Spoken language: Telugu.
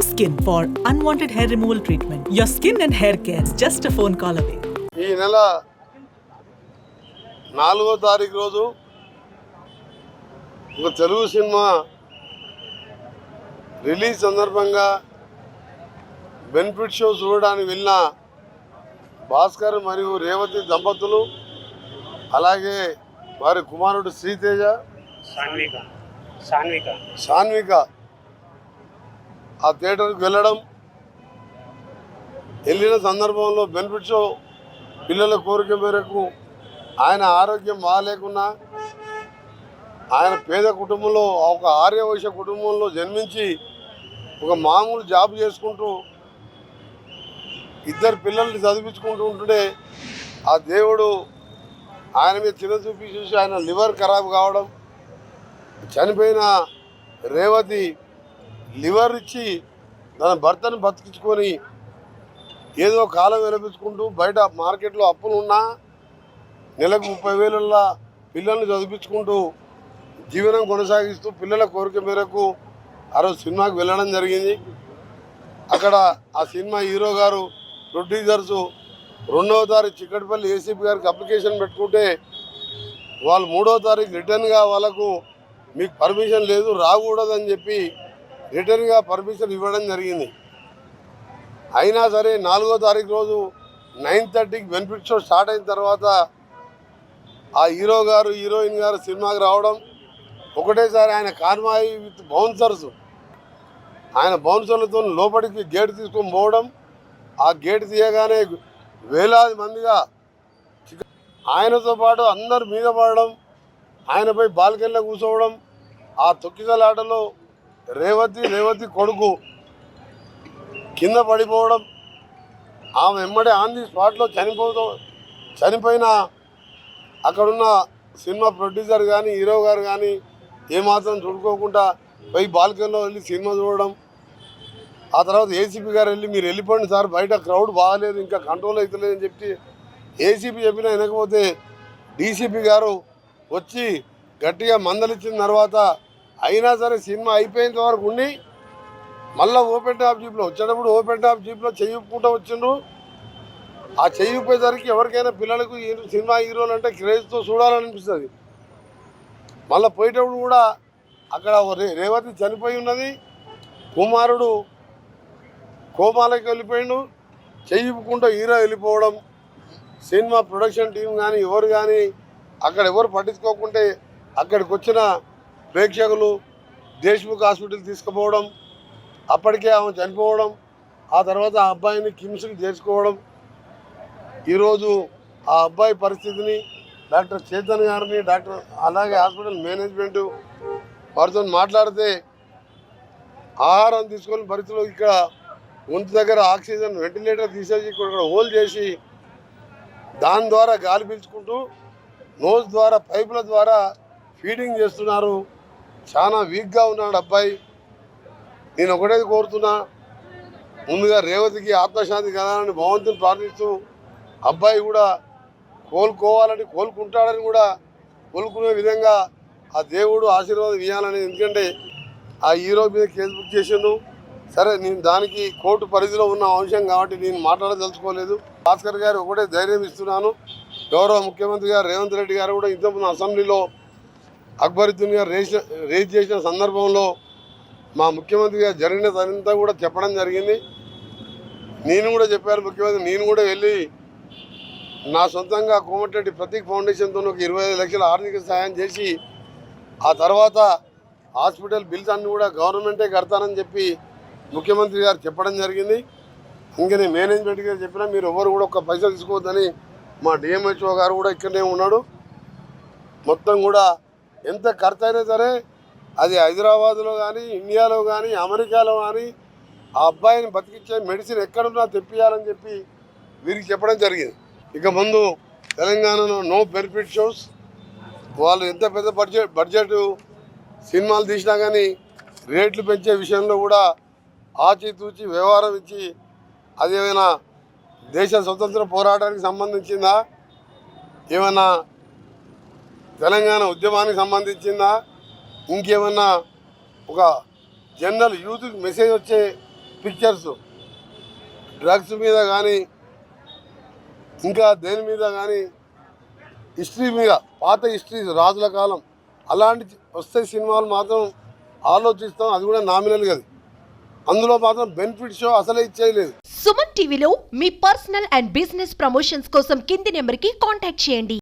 Skin for unwanted hair removal treatment. Your skin and hair care is just a phone call away. ఈ నెల 4వ తారీఖు రోజు ఒక తెలుగు సినిమా రిలీజ్ సందర్భంగా బెనిఫిట్ షో చూడడానికి వెళ్ళిన భాస్కర్ మరియు రేవతి దంపతులు అలాగే వారి కుమారుడు శ్రీతేజ సాన్విక ఆ థియేటర్కి వెళ్ళిన సందర్భంలో బెనిఫిట్ షో పిల్లల కోరిక మేరకు ఆయన ఆరోగ్యం బాగాలేకున్నా ఆయన పేద కుటుంబంలో ఒక ఆర్యవైశ్య కుటుంబంలో జన్మించి ఒక మామూలు జాబ్ చేసుకుంటూ ఇద్దరు పిల్లల్ని చదివించుకుంటూ ఉంటుండే ఆ దేవుడు ఆయన మీద చిన్న చూపి చూసి ఆయన లివర్ ఖరాబ్ కావడం, చనిపోయిన రేవతి లివర్ ఇచ్చి తన భర్తను బతికించుకొని ఏదో కాలం వినిపించుకుంటూ బయట మార్కెట్లో అప్పులు ఉన్నా నెలకు 30,000 పిల్లల్ని చదివించుకుంటూ జీవనం కొనసాగిస్తూ పిల్లల కోరిక మేరకు ఆ రోజు సినిమాకి వెళ్ళడం జరిగింది. అక్కడ ఆ సినిమా హీరో గారు ప్రొడ్యూసర్సు 2వ తారీఖు చిక్కటిపల్లి ఏసీపీ గారికి అప్లికేషన్ పెట్టుకుంటే వాళ్ళు 3వ తారీఖు రిటర్న్గా వాళ్ళకు మీకు పర్మిషన్ లేదు రాకూడదని చెప్పి రిటర్న్గా పర్మిషన్ ఇవ్వడం జరిగింది. అయినా సరే 4వ తారీఖు రోజు 9:30కి బెనిఫిట్ షో స్టార్ట్ అయిన తర్వాత ఆ హీరో గారు హీరోయిన్ గారు సినిమాకి రావడం, ఒకటేసారి ఆయన కాన్వాయ్ విత్ బౌన్సర్స్ ఆయన బౌన్సర్లతో లోపలికి గేట్ తీసుకొని పోవడం, ఆ గేట్ తీయగానే వేలాది మందిగా ఆయనతో పాటు అందరు మీద పడడం, ఆయనపై బాల్కనీలో కూర్చోవడం, ఆ తొక్కిసలాటలో రేవతి కొడుకు కింద పడిపోవడం, ఆమె వెంబడే ఆన్ ది స్పాట్లో చనిపోయిన అక్కడున్న సినిమా ప్రొడ్యూసర్ కానీ హీరో గారు కానీ ఏమాత్రం చూడుకోకుండా పోయి బాల్కనీలో వెళ్ళి సినిమా చూడడం. ఆ తర్వాత ఏసీపీ గారు వెళ్ళి మీరు వెళ్ళిపోండి సార్ బయట క్రౌడ్ బాగాలేదు ఇంకా కంట్రోల్ అవుతలేదని చెప్పి ఏసీపీ చెప్పినా వినకపోతే డీసీపీ గారు వచ్చి గట్టిగా మందలిచ్చిన తర్వాత అయినా సరే సినిమా అయిపోయేంత వరకు ఉండి మళ్ళీ ఓపెన్ టాప్ జీప్లో వచ్చేటప్పుడు ఓపెన్ టాప్ జీప్లో చెయ్యిపుకుంటూ వచ్చిండ్రు. ఆ చెయ్యిపోయేసరికి ఎవరికైనా పిల్లలకు సినిమా హీరోలు అంటే క్రేజ్తో చూడాలనిపిస్తుంది. మళ్ళీ పోయేటప్పుడు కూడా అక్కడ రేవతి చనిపోయి ఉన్నది, కుమారుడు కోమాలకి వెళ్ళిపోయిండు, చెయ్యిపుకుంటూ హీరో వెళ్ళిపోవడం, సినిమా ప్రొడక్షన్ టీం కానీ ఎవరు కానీ అక్కడ ఎవరు పట్టించుకోకుంటే అక్కడికి వచ్చిన ప్రేక్షకులు దేశ్ముఖ్ హాస్పిటల్ తీసుకుపోవడం, అప్పటికే ఆమె చనిపోవడం, ఆ తర్వాత ఆ అబ్బాయిని కిమ్స్కి చేర్చుకోవడం. ఈరోజు ఆ అబ్బాయి పరిస్థితిని డాక్టర్ చేతన్ గారిని అలాగే హాస్పిటల్ మేనేజ్మెంట్ వారితో మాట్లాడితే ఆహారం తీసుకొని పరిస్థితుల్లో ఇక్కడ గొంతు దగ్గర ఆక్సిజన్ వెంటిలేటర్ తీసేసి ఇక్కడ హోల్ చేసి దాని ద్వారా గాలి పీల్చుకుంటూ నోజ్ ద్వారా పైపుల ద్వారా ఫీడింగ్ చేస్తున్నారు. చాలా వీక్గా ఉన్నాడు అబ్బాయి. నేను ఒకటే కోరుతున్నా, ముందుగా రేవతికి ఆత్మశాంతి కలాలని భగవంతుని ప్రార్థిస్తూ అబ్బాయి కూడా కోలుకోవాలని కోలుకుంటాడని కూడా కోలుకునే విధంగా ఆ దేవుడు ఆశీర్వాదం ఇవ్వాలని. ఎందుకంటే ఆ హీరో మీద కేసు బుక్ చేసిండు. సరే నేను దానికి కోర్టు పరిధిలో ఉన్న అంశం కాబట్టి నేను మాట్లాడదలుచుకోలేదు. భాస్కర్ గారు ఒకటే ధైర్యం ఇస్తున్నాను. గౌరవ ముఖ్యమంత్రి గారు రేవంత్ రెడ్డి గారు కూడా ఇంతకుముందు అసెంబ్లీలో అక్బరుద్దీన్ గారు రేజ్ చేసిన సందర్భంలో మా ముఖ్యమంత్రి గారు జరిగినదంతా కూడా చెప్పడం జరిగింది. నేను కూడా చెప్పాను ముఖ్యమంత్రి, నేను కూడా వెళ్ళి నా సొంతంగా కోమటిరెడ్డి ప్రతీక్ ఫౌండేషన్తో ఒక 25 లక్షల ఆర్థిక సహాయం చేసి ఆ తర్వాత హాస్పిటల్ బిల్స్ అన్నీ కూడా గవర్నమెంటే కడతానని చెప్పి ముఖ్యమంత్రి గారు చెప్పడం జరిగింది. ఇంకనే మేనేజ్మెంట్ గారు చెప్పినా మీరు ఎవరు కూడా ఒక్క పైసా తీసుకోవద్దని మా డిఎంహెచ్ఓ గారు కూడా ఇక్కడనే ఉన్నాడు. మొత్తం కూడా ఎంత ఖర్చు అయినా సరే అది హైదరాబాద్లో కానీ ఇండియాలో కానీ అమెరికాలో కానీ ఆ అబ్బాయిని బతికించే మెడిసిన్ ఎక్కడున్నా తెప్పియాలని చెప్పి వీరికి చెప్పడం జరిగింది. ఇక ముందు తెలంగాణలో నో బెనిఫిట్ షోస్. వాళ్ళు ఎంత పెద్ద బడ్జెట్ సినిమాలు తీసినా కానీ రేట్లు పెంచే విషయంలో కూడా ఆచితూచి వ్యవహారం ఇచ్చి అదేమైనా దేశ స్వతంత్ర పోరాటానికి సంబంధించిందా, ఏమైనా తెలంగాణ ఉద్యమానికి సంబంధించిందా, ఇంకేమన్నా ఒక జనరల్ యూత్కి మెసేజ్ వచ్చే పిక్చర్స్ డ్రగ్స్ మీద కానీ ఇంకా దేని మీద కానీ హిస్టరీ మీద పాత హిస్టరీ రాజుల కాలం అలాంటి వస్తే సినిమాలు మాత్రం ఆలోచిస్తాం. అది కూడా నామినల్ కదా, అందులో మాత్రం బెనిఫిట్ షో అసలే ఇచ్చేయలేదు. సుమన్ టీవీలో మీ పర్సనల్ అండ్ బిజినెస్ ప్రమోషన్స్ కోసం కింది నెంబర్కి కాంటాక్ట్ చేయండి.